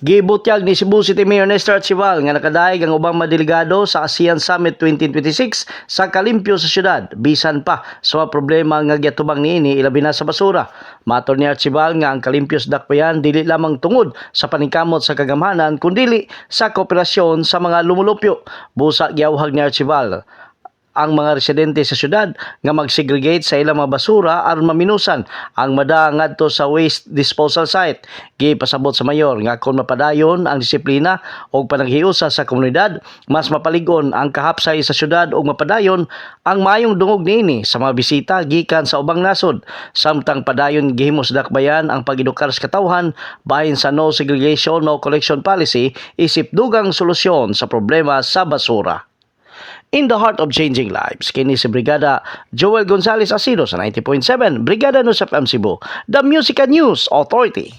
Gibutyag ni Cebu City Mayor Nestor Archival nga nakadaig ang ubang madelegado sa ASEAN Summit 2026 sa kalimpyo sa syudad. Bisan pa sa mga problema nga giatubang niini ilabi na sa basura. Matur ni Archival nga ang kalimpyo sa dakbayan dili lamang tungod sa paningkamot sa kagamhanan kundi sa kooperasyon sa mga lumulupyo. Busa giawhag ni Archival ang mga residente sa syudad nga mag-segregate sa ilang mga basura aron maminusan ang mada ngadto sa waste disposal site. Gipasabot sa mayor nga kung mapadayon ang disiplina o panaghiusa sa komunidad, mas mapaligon ang kahapsay sa syudad o mapadayon ang mayong dungog niini sa mga bisita gikan sa ubang nasod. Samtang padayon gihimo sa dakbayan ang pag-edukar sa katawhan bahin sa no segregation, no collection policy isip dugang solusyon sa problema sa basura. In the heart of changing lives, kini si Brigada Joel Gonzales Asido sa 90.7, Brigada News FM Cebu, the Music and News Authority.